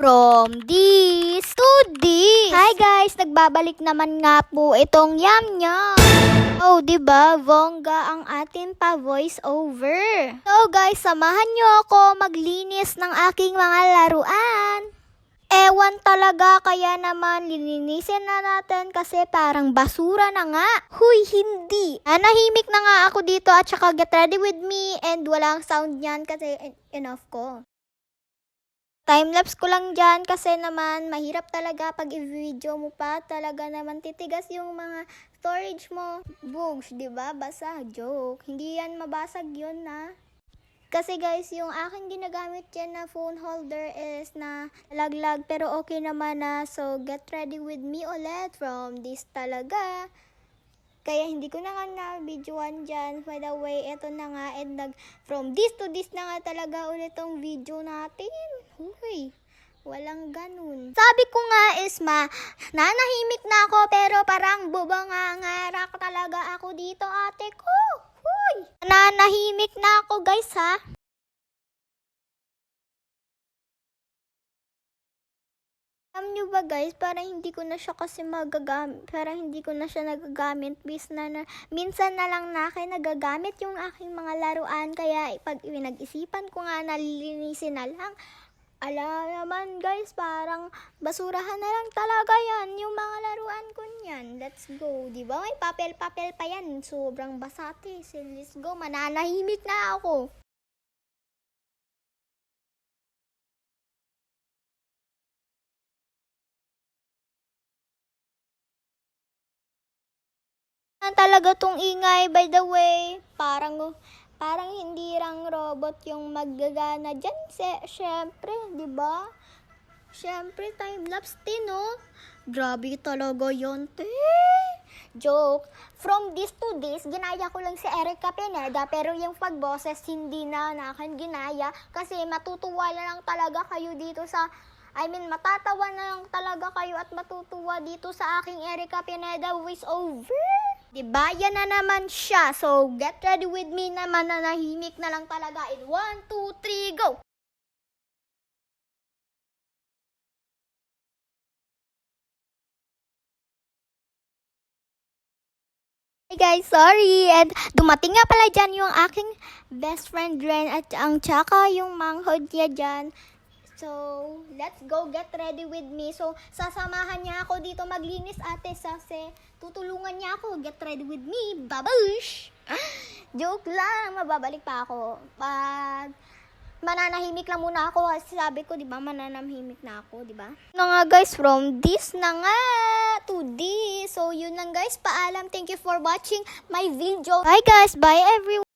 From this to this. Hi guys, nagbabalik naman nga po itong Yum Yum. Oh, 'di ba? Bongga ang atin pa voice over. So guys, samahan niyo ako maglinis ng aking mga laruan. Ewan talaga, kaya naman lilinisin na natin kasi parang basura na nga. Huy, hindi. Nahimik na nga ako dito at saka get ready with me and walang sound yan kasi enough ko. Timelapse ko lang dyan kasi naman mahirap talaga pag i-video mo pa. Talaga naman titigas yung mga storage mo. Bugs, diba? Basa. Joke. Hindi yan mabasag yun na. Kasi guys, yung aking ginagamit dyan na phone holder is na laglag pero okay naman na. So, get ready with me ulit from this talaga. Kaya hindi ko na nga na-videoan dyan. By the way, eto na nga. And from this to this na nga talaga ulit tong video natin. Huy, walang ganun. Sabi ko nga is nanahimik na ako pero parang bubangangarak talaga ako dito, ate ko. Huy, nanahimik na ako guys ha. Alam nyo ba guys, parang hindi ko na siya kasi magagamit, parang hindi ko na siya nagagamit, minsan na lang na akin nagagamit yung aking mga laruan, kaya pag pinag-isipan ko nga nalilinisin na lang, ala naman guys, parang basurahan na lang talaga yan, yung mga laruan ko niyan. Let's go, diba? May papel-papel pa yan, sobrang basati, so let's go, mananahimik na ako. Talaga tong ingay, by the way, parang hindi lang robot yung maggagana dyan. Syempre, di ba? Syempre, time-lapse din, no? Grabe talaga yun, te. Joke. From this to this, ginaya ko lang si Erica Pineda, pero yung pagboses hindi na akin ginaya kasi matutuwa na lang talaga kayo dito sa matatawa na lang talaga kayo at matutuwa dito sa aking Erica Pineda voice over. Diba? Yan na naman siya. So, get ready with me naman, nanahimik na lang talaga. In 1, 2, 3, go! Hey guys, sorry. And dumating nga pala dyan yung aking best friend Ren at ang tsaka yung manghod niya dyan. So, let's go, get ready with me. So, sasamahan niya ako dito maglinis, ate Sase. Tutulungan niya ako, get ready with me. Babush! Joke lang, mababalik pa ako. Mananahimik lang muna ako kasi sabi ko, di ba, mananahimik na ako, di ba? No nga guys, from this na nga to this. So, yun lang guys, paalam. Thank you for watching my video. Bye guys, bye everyone.